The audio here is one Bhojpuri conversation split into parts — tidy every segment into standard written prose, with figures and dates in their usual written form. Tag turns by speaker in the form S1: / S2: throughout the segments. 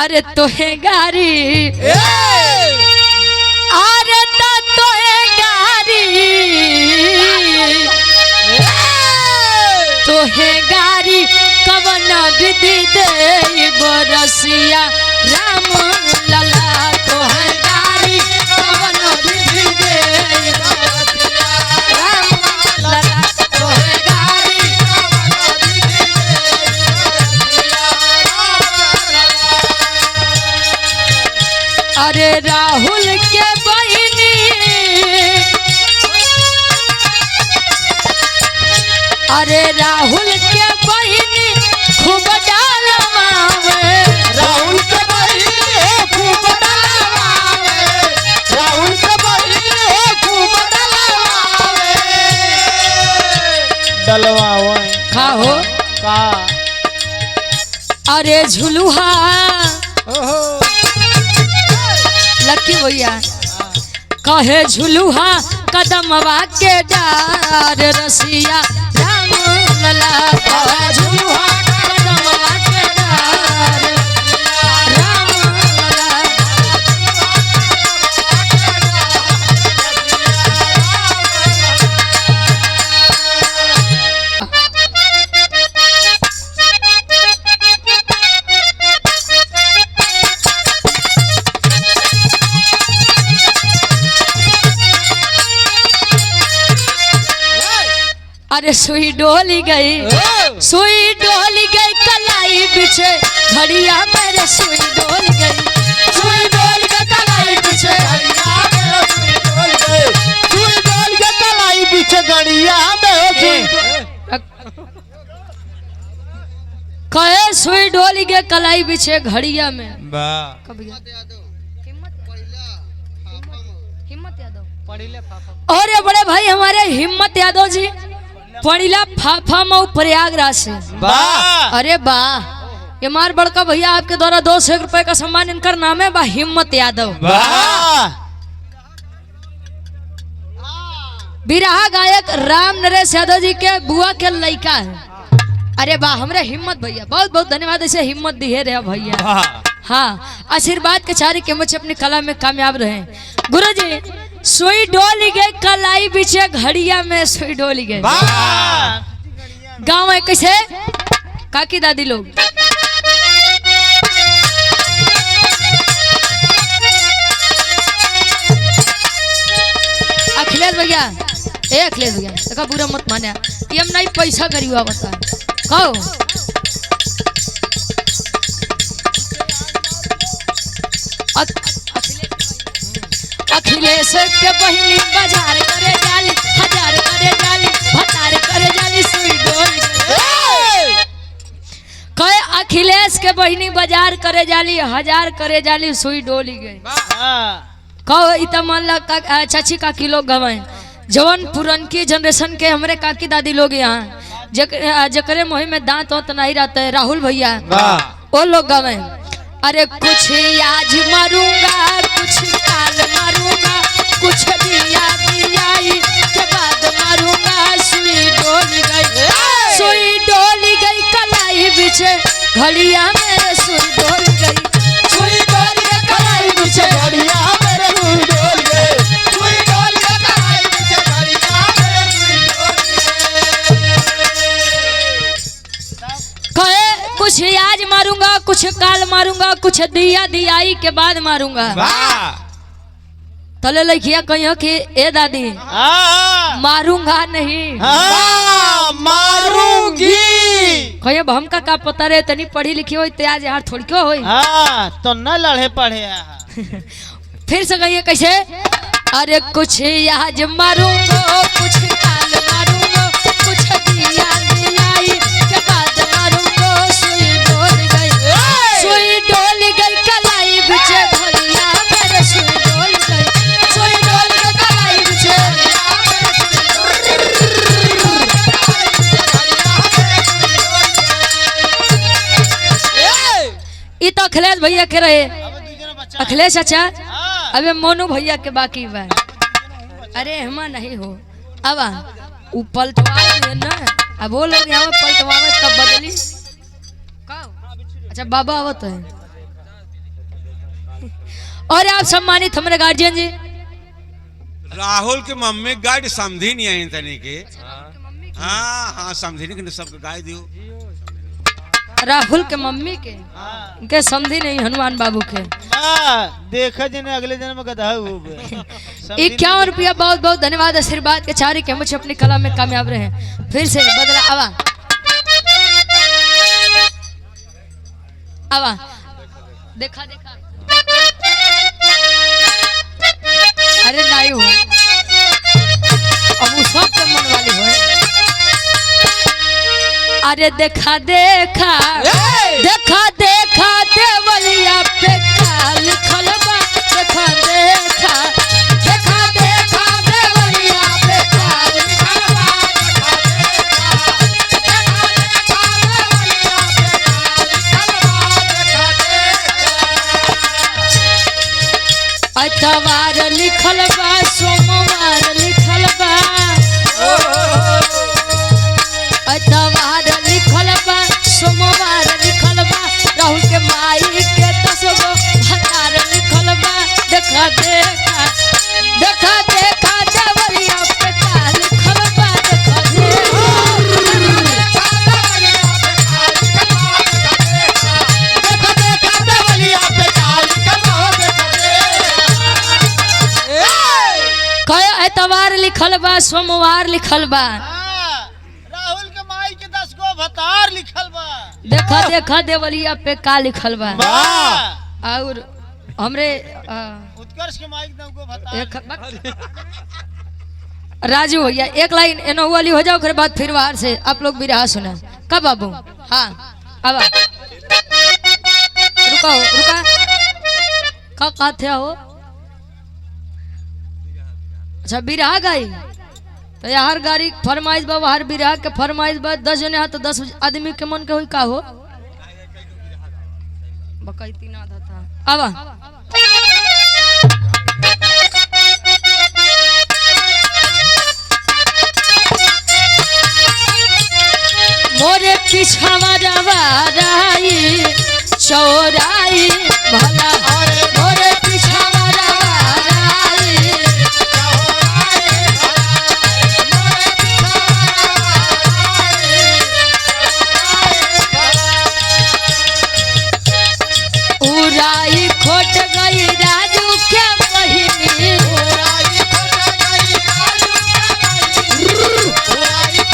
S1: अरे तोहे गारी अरे तोहे गारी तोहे गारी कवन विधि दे बरसिया राम लला तोहे गारी कवन विधि दे राम लला तोहे गारी अरे राहुल के बहिनी अरे राहुल के बहिनी खूब डालवावे
S2: राहुल के बहिनी खूब डालवावे राहुल के बहिनी खूब डलवावे
S1: का हो
S2: का
S1: अरे झुलुहा
S2: ओहो
S1: लकी भैया कहे झुलुहा कदमवा के डार रसिया राम लला कहे झुलुहा कदमवा के डार राम लला अरे सुई डोली गई कलाई पीछे घड़िया मेरे सुई डोल गई कलाई पीछे
S2: सुई डोल के कलाई पीछे गड़िया
S1: कहे सुई डोली के कलाई पीछे घड़िया में हिम्मत यादव और ये बड़े भाई हमारे हिम्मत यादव जी पड़िला फाफा मऊ प्रयागराज से अरे वाह ये मार बड़का भैया आपके द्वारा 200 रुपए का सम्मान इनकर नाम है बा हिम्मत यादव बिरहा गायक राम नरेश यादव जी के बुआ के लड़का है। अरे वाह हमरे हिम्मत भैया बहुत बहुत धन्यवाद ऐसे हिम्मत दिए रहे भैया। हाँ आशीर्वाद के चारी के मुझे अपनी कला में कामयाब रहे। गुरुजी सुई डोली गए कलाई पीछे घड़िया में सुई डोली गए गाँव है कैसे काकी दादी लोग अखिलेश भैया अखिलेश भैया देखा बुरा मत माने ये हम नहीं पैसा गरीबा बता कहो अखिलेश के बहिनी बाजार करे जाली हजार करे जाली भतार करे जाली सुई डोल कहे अखिलेश के बहिनी बाजार करे जाली हजार करे जाली सुई डोली गई कहो इत मान ला चाची काकी लोग गवाए जवन पुरनकी जनरेशन के हमारे काकी दादी लोग यहाँ जकरे मोह में दांत वांत नहीं रहते राहुल भैया वो लोग गवाए अरे कुछ आज मारूंगा कुछ काल मारूंगा कुछ दिया दियाई के बाद मारूंगा सुई डोली गई कलाई पीछे घड़िया मेरे सुई डोल गई
S2: सुई डोल के कलाई पीछे घड़िया मेरे सुई डोल गई सुई डोल के कलाई पीछे घड़िया मेरे सुई डोल
S1: कहे कुछ आज मारूंगा कुछ काल मारूंगा कुछ दिया दियाई के बाद मारूंगा तले लिखिया कहियो कि ए दादी मारूंगा नहीं
S2: मारूंगी
S1: कहियो हमका का पता रे तनी पढ़ी लिखी हो आज यार थोड़ी क्यों होई
S2: तो न लड़े पढ़े
S1: फिर से कहिए कैसे अरे कुछ आज मारूंगा कुछ काल मारूंगा कुछ दिया दियाई के बाद मारूंगा सुई डोल गई कलाई पीछे घड़िया मेरे सुई डोल गई सुई डोल के कलाई पीछे ये तो अखिलेश भैया के रहे अखिलेश अच्छा अबे मोनू भैया के बाकी बा अरे हमा नहीं हो अब उ पलटवा दे ना अब वो लोग यहाँ पलटवावे तब बदली अच्छा बाबा आवत है और आप सम्मानित हमारे गार्जियन जी
S3: राहुल के मम्मी गाइड समझी नहीं आई तनी के हाँ हाँ समझी नहीं कि सबके गाय दियो
S1: राहुल के मम्मी के समझी नहीं हनुमान बाबू के
S2: देखा जने अगले जन्म में गधा हो
S1: 51 रुपया बहुत बहुत धन्यवाद आशीर्वाद के चारी के मुझे अपनी कला में कामयाब रहे फिर से बदला आवा आवा देखा देखा अरे नाई हो अब उस वक्त मन वाली हो अरे देखा देखा देखा देखा देवलिया पे का लिखल बा देखा देखा देखा देखा देवलिया पे का लिखल बा अतवार लिखल बा सोमवार लिखल बा अतवार लिखल बा सोमवार लिखल बा राहुल के माई के 10 गो भतार लिखल बा देखा देखा देखा देखा देवरिया पे का लिखल बा देखा देखा एतवार लिखल बा सोमवार लिखल बा
S2: राहुल के माई के 10 गो भतार लिखल बा
S1: देखा देखा देवलिया पे का लिखल बा और हमरे
S2: उत्कर्ष के माई के 9 गो भतार
S1: राजू भैया एक लाइन एनो वाली हो जाओ फिर बाद फिर बाहर से आप लोग भी रहा सुना कब बाबू हाँ अब रुका का थे हो अच्छा बिरहा गई तो यार गाड़ी फरमाइश बा बाहर बिरहा के फरमाइश बा 10 जने हा तो 10 आदमी के मन के होई का हो बकैती ना था अब मोरे पिछावा रवाराई चौराई भला मोरे पिछावा रवाराई उराई खोट गई राजू के बहिनी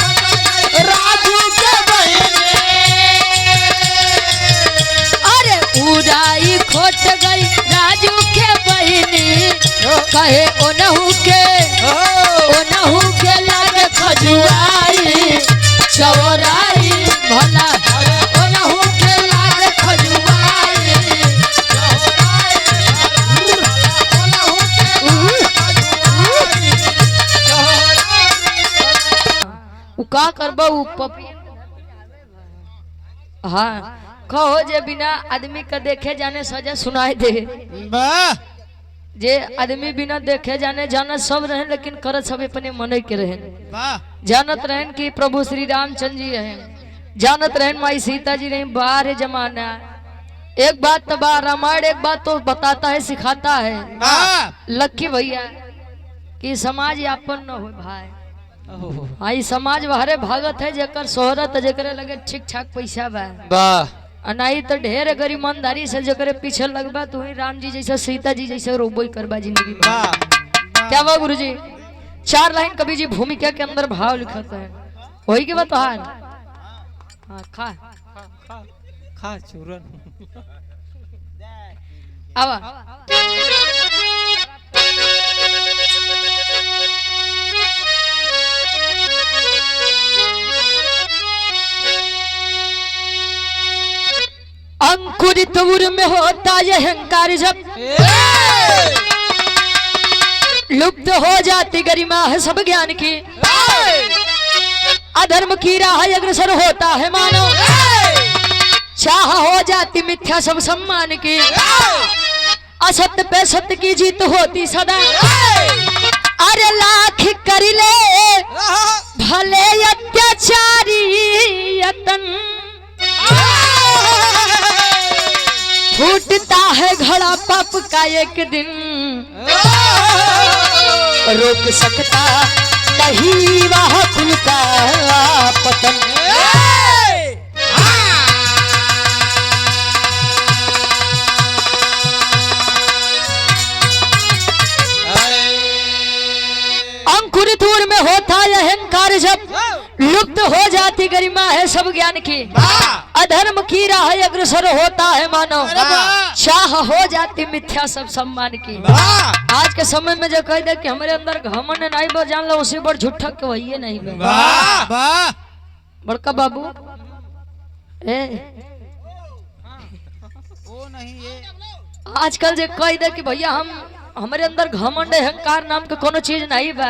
S2: राजू के
S1: अरे उराई खोट गई राजू के बहिनी कहे ओनहु के लागे खजुआई चौराई भला ओनहु के लागे खजुआई का करबो हाँ कहो जे बिना आदमी का देखे जाने सजा सुनाई दे
S2: वाह
S1: जे आदमी बिना देखे जाने जाना सब रहे लेकिन करत सब अपने मन के रहे
S2: वाह
S1: जानत रहन कि प्रभु श्री रामचंद्र जी रहे जानत रहन माई सीता जी रहे बाहर जमाना एक बात तो बा रामायण एक बात तो बताता है सिखाता है
S2: वाह
S1: लक्की भैया कि समाज यापन न हो भाई आई समाज बाहरे भागत है जेकर शोहरत जेकरे लगे ठीक ठाक पैसा बा
S2: वाह
S1: नहीं तो ढेर गरीब ईमानदारी से जकरे पीछे लगबा तू ही राम जी जैसा सीता जी जैसा रोबोई करबा जिंदगी में
S2: वाह
S1: क्या बा गुरुजी 4 लाइन कवि जी भूमिका के अंदर भाव लिखत है वही के बात हाल हाँ
S2: खा चूरन
S1: आवा अंकुरित उर में होता यह अहंकार जब लुप्त हो जाती गरिमा है सब ज्ञान की अधर्म की राह अग्रसर होता है मानो चाह हो जाती मिथ्या सब सम्मान की असत्य पे सत्य की जीत होती सदा अरे लाख कर ले भले अत्याचारी यतन फूट आता है घड़ा पाप का एक दिन, रोक सकता नहीं वह कुल का पतन। अंकुरित उर में होता है अहंकार, जब लुप्त हो जाती गरिमा है सब ज्ञान की। अधर्म की राह अग्रसर होता है मानव, चाह हो जाती मिथ्या सब सम्मान की। आज के समय में जो कह दे कि हमारे अंदर घमंड नहीं बा, जान लो उसी पर झूठा के वही नहीं बा। बड़का बाबू आजकल जो कह दे कि भैया हमारे अंदर घमंड अहंकार नाम के कोनो चीज नहीं बा,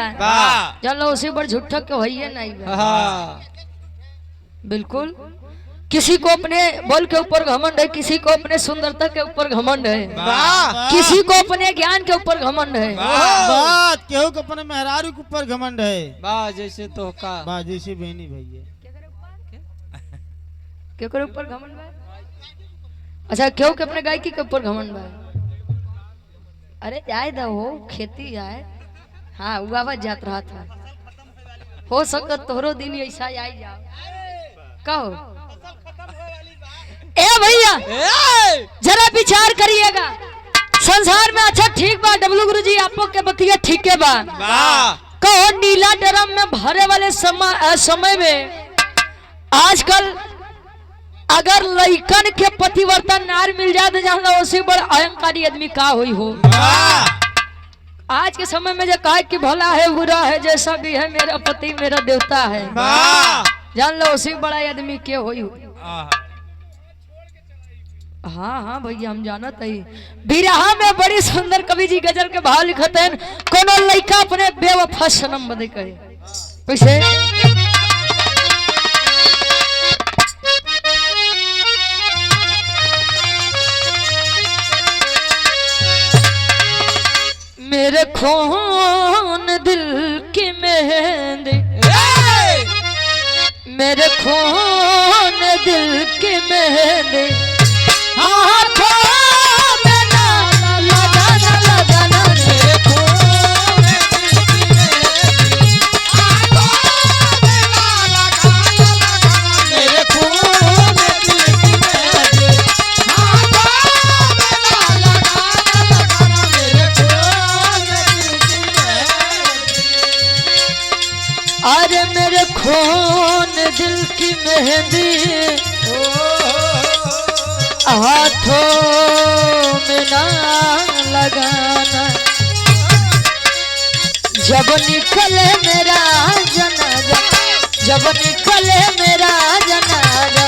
S1: जान लो उसी पर झूठा के वही नहीं बा। बिल्कुल, किसी को अपने बल के ऊपर घमंड है, किसी को अपने सुंदरता के ऊपर घमंड है, किसी को अपने ज्ञान के ऊपर घमंड है,
S2: बात केहू के अपने मेहरारू के ऊपर घमंड है।
S4: बा जैसे तो का
S2: बा जैसे बहनी भैया
S1: केकरे ऊपर घमंड बा? अच्छा, केहू के अपने गायकी के ऊपर घमंड बा? अरे जाए दो, हो खेती जाए। हाँ, उगावत जात रहा था, हो सकत तोहरो दिन ऐसा आई जाओ। कहो ए भैया, जरा विचार करिएगा, संसार में अच्छा ठीक बा डब्लू गुरुजी, आपको के बतिया ठीक है बा। कहो नीला ड्रम में भरे वाले समय में आजकल अगर लइकन के पतिवर्तन नार मिल जाए तो जान लो उसी बड़ा अहंकारी आदमी का हुई हो। आज के समय में जो कहा कि भला है बुरा है जैसा भी है मेरा पति मेरा देवता है, जान लो उसी बड़ा आदमी के हुई हो। हाँ हाँ भैया, हम जानत है। बिरहा में बड़ी सुंदर कवि जी गजल के भाव लिखते हैं, कोनो लइका अपने बेवफा सनम बदे कहे वैसे। मेरे खून दिल की मेहंदी, मेरे खून दिल की मेहंदी, हाथों में ना लगाना लगाना, मेरे खून दिल की मेहंदी, हाथों में ना लगाना लगाना, मेरे खून दिल की मेहंदी, हाथों में ना लगाना लगाना, मेरे खून दिल की मेहंदी। अरे मेरे खून दिल की मेहंदी हाथों में ना लगाना, जब निकले मेरा जनाजा, जब निकले मेरा जनाजा,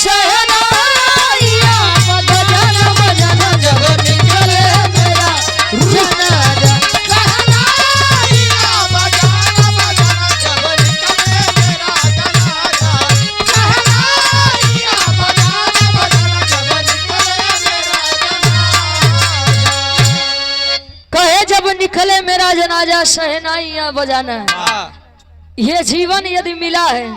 S1: शहनाइयाँ बजाना बजाना, जब निकले मेरा जनाजा, शहनाइयाँ बजाना बजाना, जब निकले मेरा जनाजा, शहनाइयाँ बजाना बजाना, जब निकले मेरा जनाजा। कहे जब निकले मेरा जनाजा शहनाइयाँ बजाना। ये जीवन यदि मिला है,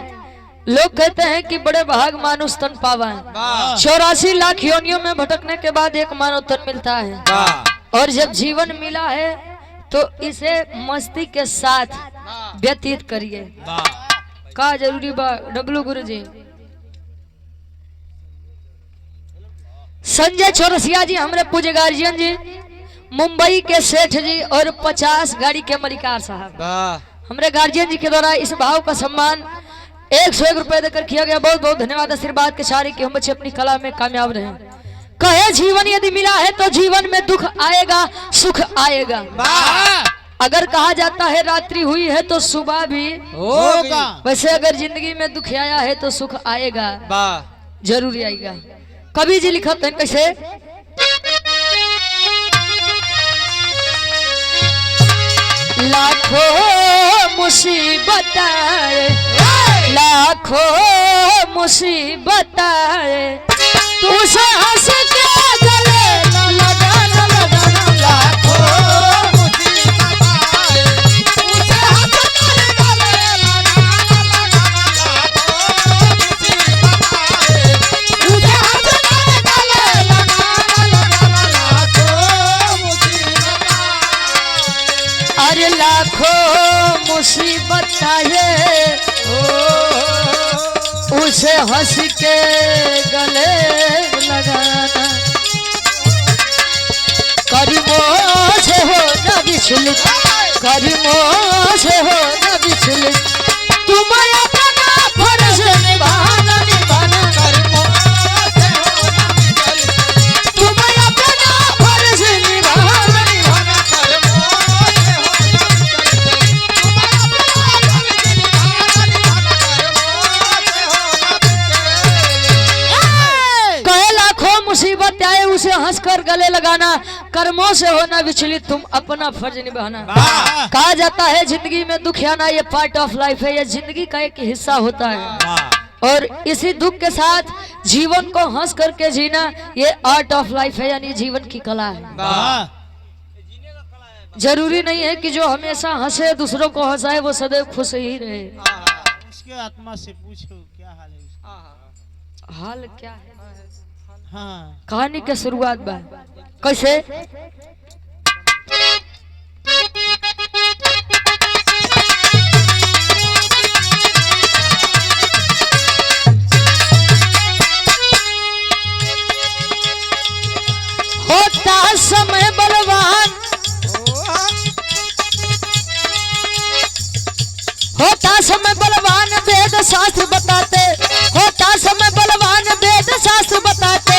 S1: लोग कहते हैं कि बड़े भाग मानुष तन पावा है। 84 लाख योनियों में भटकने के बाद एक मानव तन मिलता है, और जब जीवन मिला है तो इसे मस्ती के साथ व्यतीत करिए। का जरूरी बा डब्लू गुरुजी? संजय चौरसिया जी हमारे पूज्य गार्जियन जी, मुंबई के सेठ जी और 50 गाड़ी के मलिकार साहब, हमारे गार्जियन जी के द्वारा इस भाव का सम्मान 101 रुपए देकर किया गया। बहुत बहुत धन्यवाद। आशीर्वाद के सारे कि हम बच्चे अपनी कला में कामयाब रहे। कहे जीवन यदि मिला है तो जीवन में दुख आएगा सुख आएगा। अगर कहा जाता है रात्रि हुई है तो सुबह भी
S2: होगा,
S1: वैसे अगर जिंदगी में दुख आया है तो सुख आएगा, जरूर आएगा। कवि जी लिखते हैं कैसे, लाखों मुसीबत आए, लाखों मुसीबत आए, उसे हंस के गले न लगाना लगाना, लाखों मुसीबत आए, उसे हंस के गले लगाना लगाना, लाखों मुसीबत आए, उसे हंस के गले लगाना लगाना, अरे लाखों मुसीबत आए उसे हंस के गले लगाना, करीमों से हो न विचलित, करीमों से हो न विचलित, तुम अपना फर्ज निभाना निभाना, तुम अपना फर्ज निभाना निभाना। कहे लाखों मुसीबत आए उसे हंसकर गले लगाना, कर्मों से होना विचलित, तुम अपना फर्ज निभाना। कहा जाता है जिंदगी में दुख आना ये पार्ट ऑफ लाइफ है, ये जिंदगी का एक हिस्सा होता है, और इसी दुख के साथ जीवन को हंस करके जीना ये आर्ट ऑफ लाइफ है, यानी जीवन की कला है। जरूरी नहीं है कि जो हमेशा हंसे दूसरों को हंसाए वो सदैव खुश ही रहे।
S2: उसके आत्मा से पूछो क्या हाल है उसका।
S1: हाल क्या है?
S2: हाँ
S1: कहानी के शुरुआत बा कैसे? होता समय बलवान, होता समय बलवान वेद शास्त्र बताते, होता समय बलवान वेद शास्त्र बताते,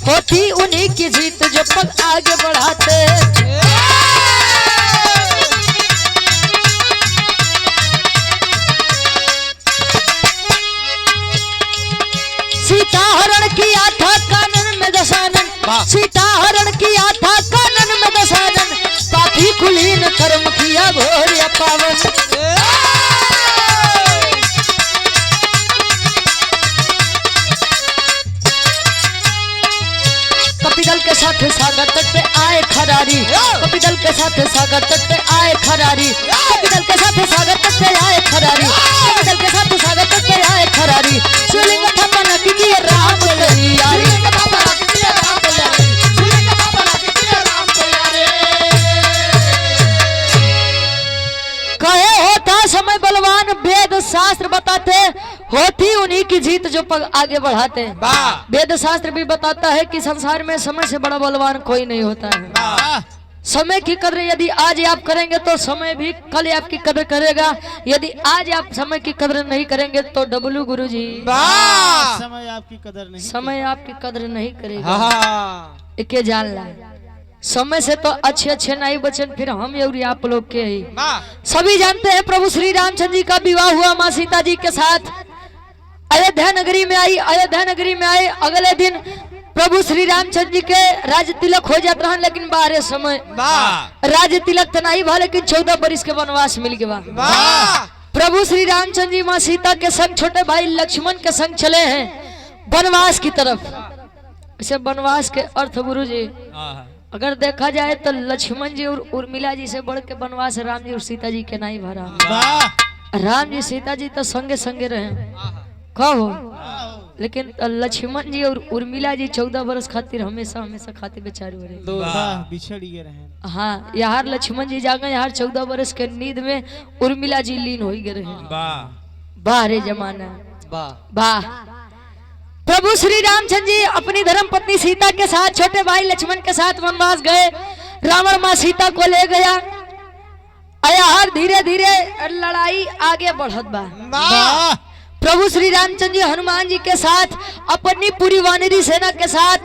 S1: होती उन्हीं की जीत जो पग आगे बढ़ाते। सीता हरण किया था कानन में दशानन, सीता हरण किया था कानन में दशानन, पापी कुलीन कर्म किया घोर या पावन। कपिदल के साथ सागर तट पे आए खरारी, कपिदल के साथ सागर तट पे आए खरारी, कपिदल के साथ सागर तट पे आए खरारी, कपिदल के साथ सागर तट पे आए खरारी, शिवलिंग स्थापना की राम तैयारी, कहे होता समय बलवान वेद शास्त्र बताते, होती उन्हीं की जीत जो पग आगे बढ़ाते हैं। वेद शास्त्र भी बताता है कि संसार में समय से बड़ा बलवान कोई नहीं होता है। समय की कदर यदि आज आप करेंगे तो समय भी कल आपकी कदर करेगा, यदि आज आप समय की कदर नहीं करेंगे तो डब्लू गुरुजी
S2: समय आपकी कदर नहीं,
S1: समय आपकी कदर नहीं करेगा। इके जान ला, समय से तो अच्छे अच्छे नहीं बचन फिर हम और आप लोग के ही। सभी जानते हैं प्रभु श्री रामचंद्र जी का विवाह हुआ माँ सीता जी के साथ, अयोध्या नगरी में आई, अयोध्या नगरी में आए अगले दिन प्रभु श्री रामचंद्र जी के राज तिलक हो जाता है, लेकिन बारह समय राज तिलक तो नहीं भा, लेकिन 14 बरिस के वनवास मिल गया। प्रभु श्री रामचंद्र जी माँ सीता के संग छोटे भाई लक्ष्मण के संग चले हैं वनवास की तरफ। इसे वनवास के अर्थ गुरु जी अगर देखा जाए तो लक्ष्मण जी और उर्मिला जी से बढ़ के वनवास राम जी और सीता जी के नहीं भरा। राम जी सीता जी तो संगे संगे रहे कहो, लेकिन लक्ष्मण जी और उर्मिला जी 14 वर्ष खातिर हमेशा हमेशा खातिर बेचारे रहे,
S2: बिछड़ गए रहे।
S1: हाँ, यार लक्ष्मण जी जागे यार 14 वर्ष के नींद में उर्मिला जी लीन हो गए रहे। वाह रे जमाना, वाह। प्रभु श्री रामचंद्र जी अपनी धर्म पत्नी सीता के साथ छोटे भाई लक्ष्मण के साथ वनवास गए। रावण माँ सीता को ले गया। हर धीरे धीरे लड़ाई आगे बढ़त बा। प्रभु श्री रामचंद्र जी हनुमान जी के साथ अपनी पूरी वानरी सेना के साथ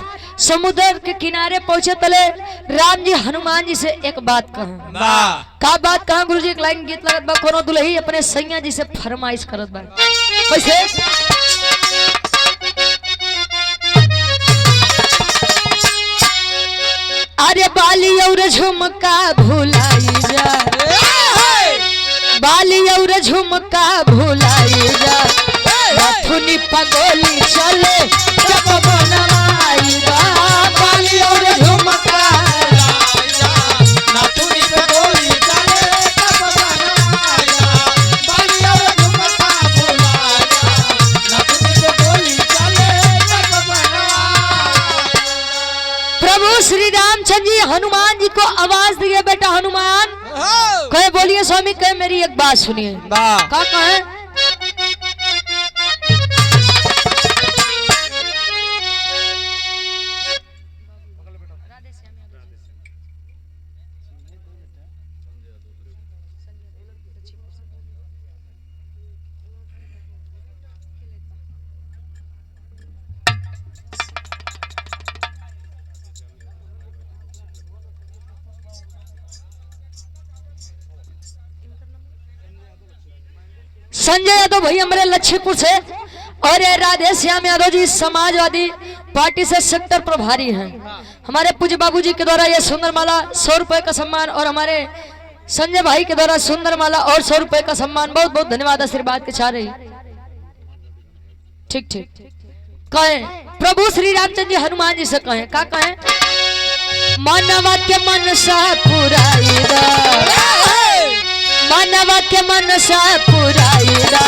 S1: समुद्र के किनारे पहुंचे। तले राम जी हनुमान जी से एक बात कहा। का बात कहा गुरु जी? एक लाइन गीत लगत बा, कोनो दुल्ही अपने सैया जी से फरमाइश करत बा। कैसे? अरे बाली और झुमका भुलाई जा, बाली और झुमका भुलाई जा, नथुनी पगोली चले जब बनवाई बा। बाली और झुमका
S2: नथुनी पगोली चले जब बनवाई बा। बाली और झुमका भुलाई जा, नथुनी पगोली चले जब बनवाई।
S1: प्रभु श्री रामचंद्र जी हनुमान जी को आवाज दिए, बेटा हनुमान कहे बोलिए स्वामी, कहे मेरी एक बात सुनिए।
S2: वाह
S1: का कहे? संजय यादव भाई हमारे लक्ष्मीपुर से, और ये राधे श्याम यादव जी समाजवादी पार्टी से सेक्टर प्रभारी हैं। हमारे पूज्य बाबूजी के द्वारा ये सुंदर माला 100 रुपए का सम्मान, और हमारे संजय भाई के द्वारा सुंदर माला और 100 रुपए का सम्मान। बहुत बहुत धन्यवाद, आशीर्वाद के चाह रही। ठीक ठीक कहे प्रभु श्री रामचंद्र जी हनुमान जी से कहे, का कहे? मानवा के मनसा पुराईदा, मानवा के मनसा पुराईदा,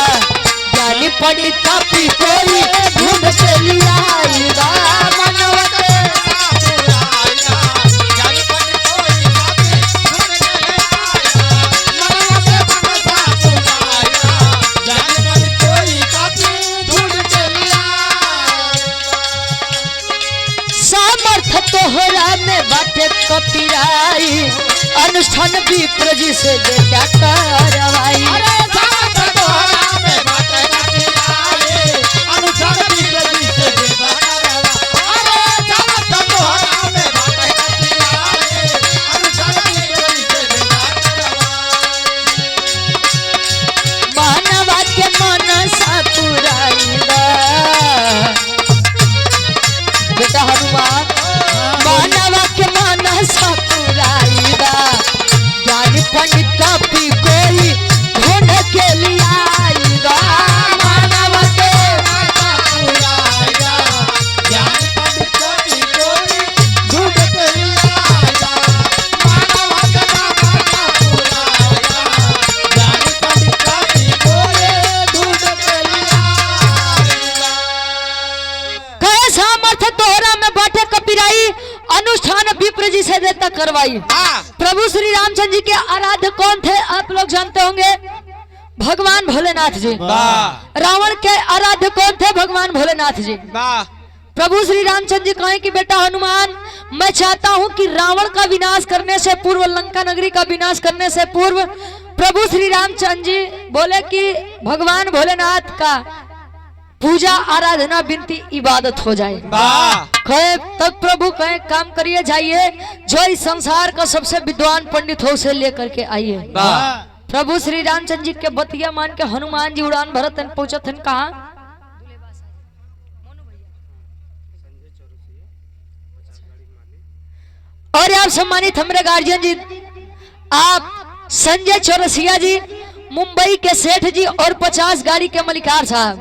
S1: ज्ञानी पंडित कापी कोई ढूंढ के लिया आईदा। मानवा के सामर्थ तोहरा में बाटे कपिराई, अनुष्ठान विप्र जी से बेटा करवाई। मानवा के मनसा पुराईदा, बेटा हनुमान, मानवा के मनसा पुराईदा, ज्ञानी पंडित कापी कोई ढूंढ के लिया आईदा। मानवा के कहे सामर्थ तोहरा में बाटे कपिराई, अनुष्ठान विप्र जी से देता करवाई। प्रभु श्री रामचंद्र जी के आराध्य कौन थे आप लोग जानते होंगे? भगवान भोलेनाथ जी। रावण के आराध्य कौन थे? भगवान भोलेनाथ जी। प्रभु श्री रामचंद्र जी कहें कि बेटा हनुमान, मैं चाहता हूं कि रावण का विनाश करने से पूर्व, लंका नगरी का विनाश करने से पूर्व, प्रभु श्री रामचंद्र जी बोले कि भगवान भोलेनाथ का पूजा आराधना विनती इबादत हो जाए। कहे तब प्रभु कहे काम करिए, जाइए जो इस संसार का सबसे विद्वान पंडित हो उसे लेकर के आइए। प्रभु श्री रामचंद्र जी के बतिया मान के हनुमान जी उड़ान भरत पहुंचत हैं कहा? और आप सम्मानित हमारे गार्जियन जी, आप संजय चौरसिया जी, मुंबई के सेठ जी, और 50 गाड़ी के मलिकार साहब।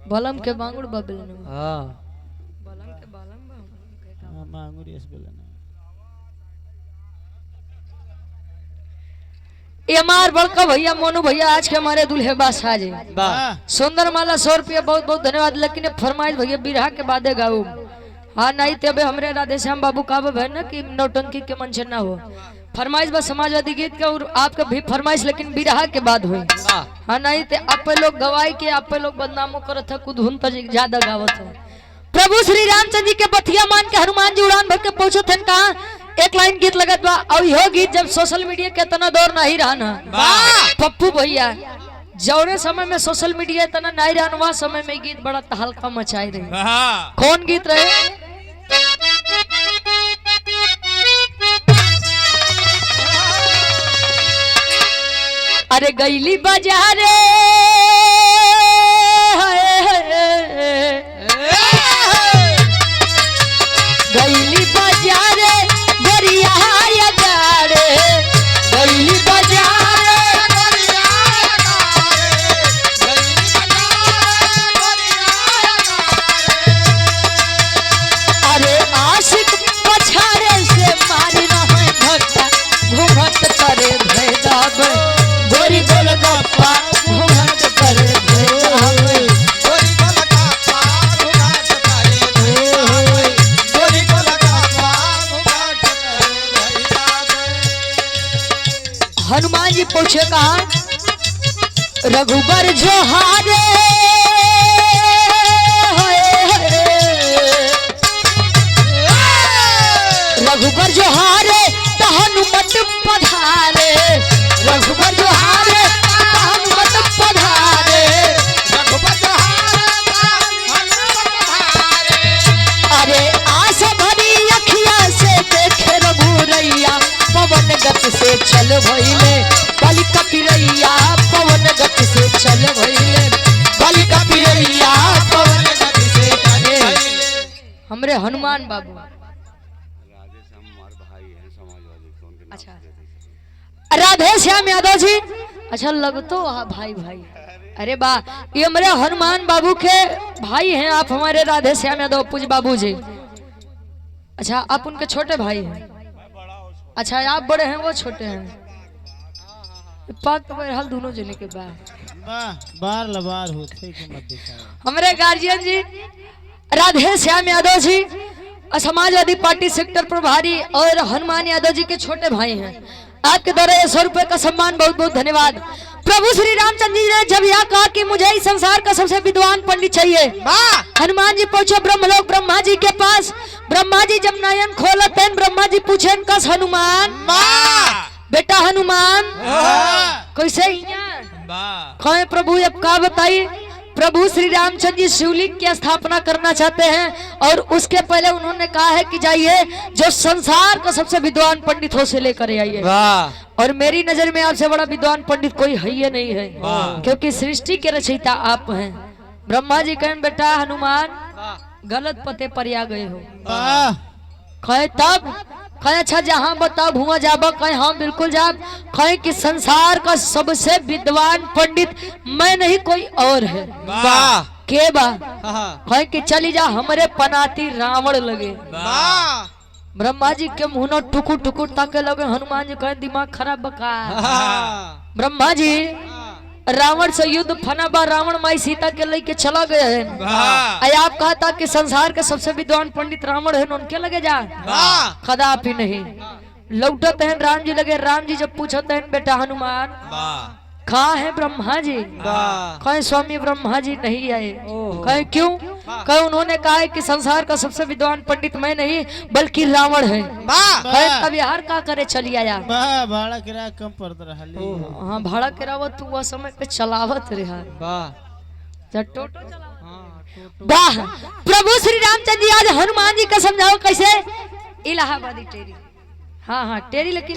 S1: बलम के बांगुड़ बबल बलम के बालम
S2: मांगुर यस बोलना।
S1: ये हमार बड़का भैया मोनू भैया आज के हमारे दुल्हे बादशाह जी। सुंदर माला 100 रुपया, बहुत बहुत धन्यवाद। लेकिन फरमाइश भैया बिरहा के बादे गाऊ। हाँ नहीं तो अबे हमरे राधे श्याम बाबू का है ना कि नौटंकी के मंचन ना हो। फरमाइश बस समाजवादी गीत का और आपका भी फरमाइश, लेकिन बिरहा के बाद हुई। हाँ नहीं तो आप लोग गवाई के आप लोग बदनामो करत है, खुद हुन तक ज्यादा गावत है। प्रभु श्री रामचंद्र जी के बतिया मान के हनुमान जी उड़ान भर के पहुंचत हैं कहा? एक लाइन गीत लगत बा। और यह गीत जब सोशल मीडिया के इतना दौर नहीं रहा ना पप्पू भैया, जौरे समय में सोशल मीडिया इतना नहीं रहा, वह समय में गीत बड़ा तहलका मचाई रही। कौन गीत रहे? अरे गईली बाजारे गईली बाजारे गरिया गाड़े, गईली बाजारे अरे आशिक पछाड़े से मारी रहे भट्टा, घूमत करे भेदाब गोरी गोल गप्पा घूमत हनुमान जी पूछे कहा रघुबर जो हारे रघुबर जो हारे तो हनुमत पधारे रघुबर जो हारे तो हनुमत पधारे
S2: रघुबर जो
S1: अरे आस भरी अखिया से देखे रघुरैया पवन गति से चल भइले बलि कपिरैया पवन गति से चल भइले बलि कपिरैया पवन गति से चले हमरे हनुमान बाबू। अच्छा राधे श्याम यादव जी अच्छा लगतो भाई भाई अरे वाह ये हमारे हनुमान बाबू के भाई हैं आप हमारे राधे श्याम यादव पूज बाबू जी। अच्छा आप उनके छोटे भाई हैं अच्छा आप बड़े हैं वो छोटे हैं पाक तो बहरहाल दोनों जने के
S2: बार लबार होते
S1: हमारे गार्जियन जी राधे श्याम यादव जी समाजवादी पार्टी सेक्टर प्रभारी और हनुमान यादव जी के छोटे भाई हैं। आपके द्वारा 100 रुपए का सम्मान बहुत बहुत धन्यवाद। प्रभु श्री रामचंद्र जी ने जब यह कहा कि मुझे इस संसार का सबसे विद्वान पंडित चाहिए हनुमान जी पहुंचे ब्रह्मलोक ब्रह्मा जी के पास। ब्रह्मा जी जब नयन खोला तेन ब्रह्मा जी पूछे कस हनुमान बेटा हनुमान कैसे खोए प्रभु अब का बताइए। प्रभु श्री रामचंद्र जी शिवलिंग की स्थापना करना चाहते हैं और उसके पहले उन्होंने कहा है कि जाइए जो संसार का सबसे विद्वान पंडित हो से लेकर आइए। और मेरी नजर में आपसे बड़ा विद्वान पंडित कोई है ही नहीं है क्योंकि सृष्टि के रचयिता आप हैं। ब्रह्मा जी कहें बेटा हनुमान गलत पते पर आ गए हो कहे तब कहे अच्छा जहाँ बताओ भुआ जाबा कहे हाँ बिल्कुल जाब कहे कि संसार का सबसे विद्वान पंडित मैं नहीं कोई और है के बा कहे कि चली जा हमारे पनाती रावण लगे। ब्रह्मा जी के मुंह टुकुर टुकुर ताके लगे हनुमान जी कहे दिमाग खराब बका। ब्रह्मा जी रावण से युद्ध फना बा रावण माई सीता के लेके चला गए हैं। आप कहा था कि संसार के सबसे विद्वान पंडित रावण है उनके लगे जा कदापि नहीं। लौटते हैं राम जी लगे। राम जी जब पूछते हैं बेटा हनुमान कहाँ है ब्रह्मा जी कहे स्वामी ब्रह्मा जी नहीं आए कहे क्यों कहे उन्होंने कहा है कि संसार का सबसे विद्वान पंडित मैं नहीं बल्कि रावण है। कहे तब यार का करे चली आया
S2: भाड़ा किराया कम पड़ता रहा।
S1: हाँ भाड़ा किराया तू वह समय पे चलावत रहा वाह। प्रभु श्री रामचंद्र जी आज हनुमान जी का समझाओ कैसे इलाहाबादी टेरी हाँ हाँ टेरी लेकिन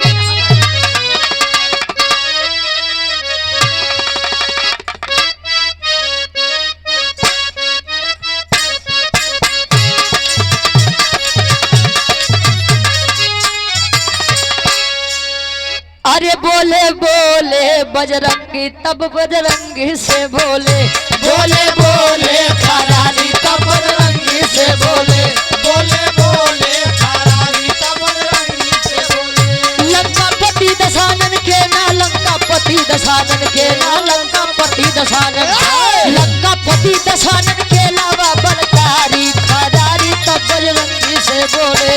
S1: अरे बोले बोले बजरंगी तब बजरंगी से बोले बोले बोले खरारी तब बजरंगी से बोले
S2: बोले बोले खरारी तब बजरंगी से बोले
S1: लंकापति दशानन के ना लंकापति दशानन के ना लंकापति दशानन लंकापति दशानन के अलावा बलकारी खरारी तब बजरंगी से बोले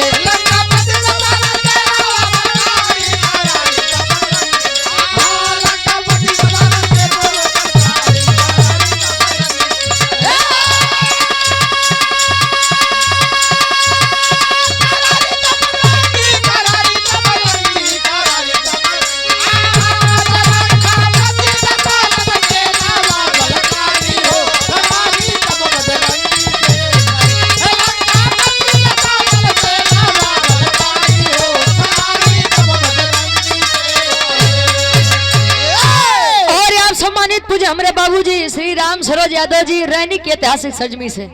S1: हमारे बाबूजी श्री राम सरोज यादव जी रैनी के ऐतिहासिक सजमी से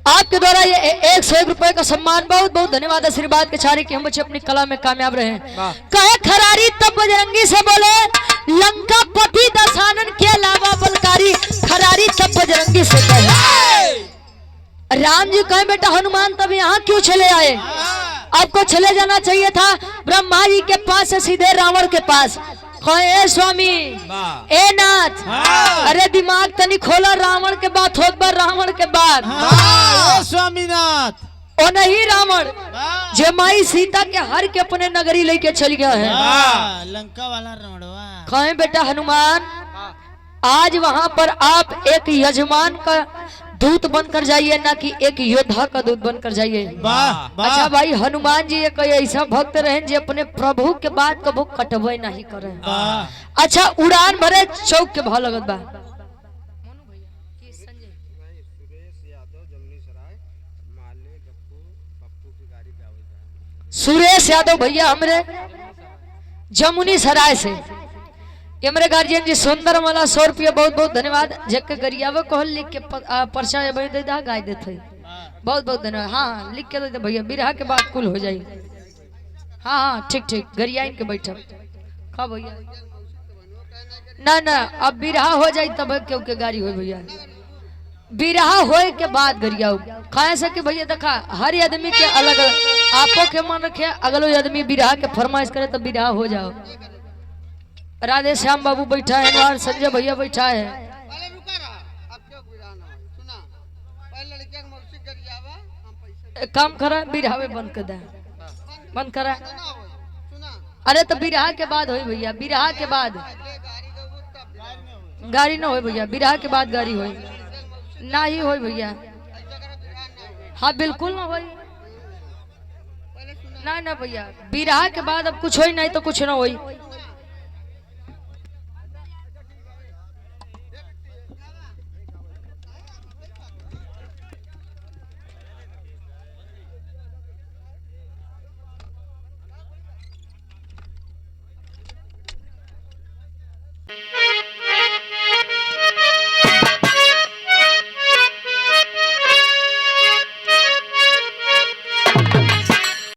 S1: आपके द्वारा ये 101 रुपए का सम्मान बहुत बहुत धन्यवाद आशीर्वाद के चारी कि हम बच्चे अपनी कला में कामयाब रहे। कहे खरारी तब बजरंगी से बोले लंका पति दशानन के अलावा बलकारी खरारी तब बजरंगी से कहे। राम जी कहे बेटा हनुमान तब यहाँ क्यों चले आए आपको चले जाना चाहिए था ब्रह्मा जी के पास से सीधे रावण के पास। ए स्वामी ए नाथ अरे दिमाग तनी खोला रावण के बात होत बा रावण के बाद
S2: स्वामीनाथ
S1: ओ नहीं रावण जे माई सीता के हर के अपने नगरी लेके चल गया है।
S2: लंका वाला रावणवा।
S1: कहें बेटा हनुमान, आज वहां पर आप एक यजमान का दूत बनकर जाइए, ना कि एक योद्धा का दूत बनकर जाइए। अच्छा भाई, हनुमान जी एक ऐसा भक्त रहे जो अपने प्रभु के बाद कबो कटवे नहीं करे। अच्छा, उड़ान भरे चौक के भाव लगत बा। सुरेश यादव भैया हमरे जमुनी सराय से, ये मेरे गार्जियन जी सुंदर मला 100 रुपया बहुत बहुत धन्यवाद। जग गरियावे को लिख के पर्चा दे दा गाय देते, बहुत बहुत धन्यवाद। हाँ लिख के दे भैया, बिरहा के बाद कुल हो जाए। हाँ ठीक ठीक, गरियाइन के बैठा का भैया ना ना, अब बिरहा हो जाए तब क्यों के गाड़ी हो भैया, बिरहा होए के बाद गरिया खाए सके भैया। देखा हर आदमी के अलग, आपो के मन रखे, अगलो आदमी बिरहा के फरमाइश करे तो बिरहा हो जाओ। राधे श्याम बाबू बैठा है और संजय भैया बैठा है। एक काम करा, बिरहावे बंद कर दे, बंद करा। अरे तो बिरहा के बाद होई भैया, बिरहा के बाद गाड़ी ना हो भैया, बिरहा के बाद गाड़ी होई ना ही होई भैया। हाँ बिल्कुल ना होई, ना ना भैया, बिरहा के बाद अब कुछ होई नहीं तो कुछ ना होई।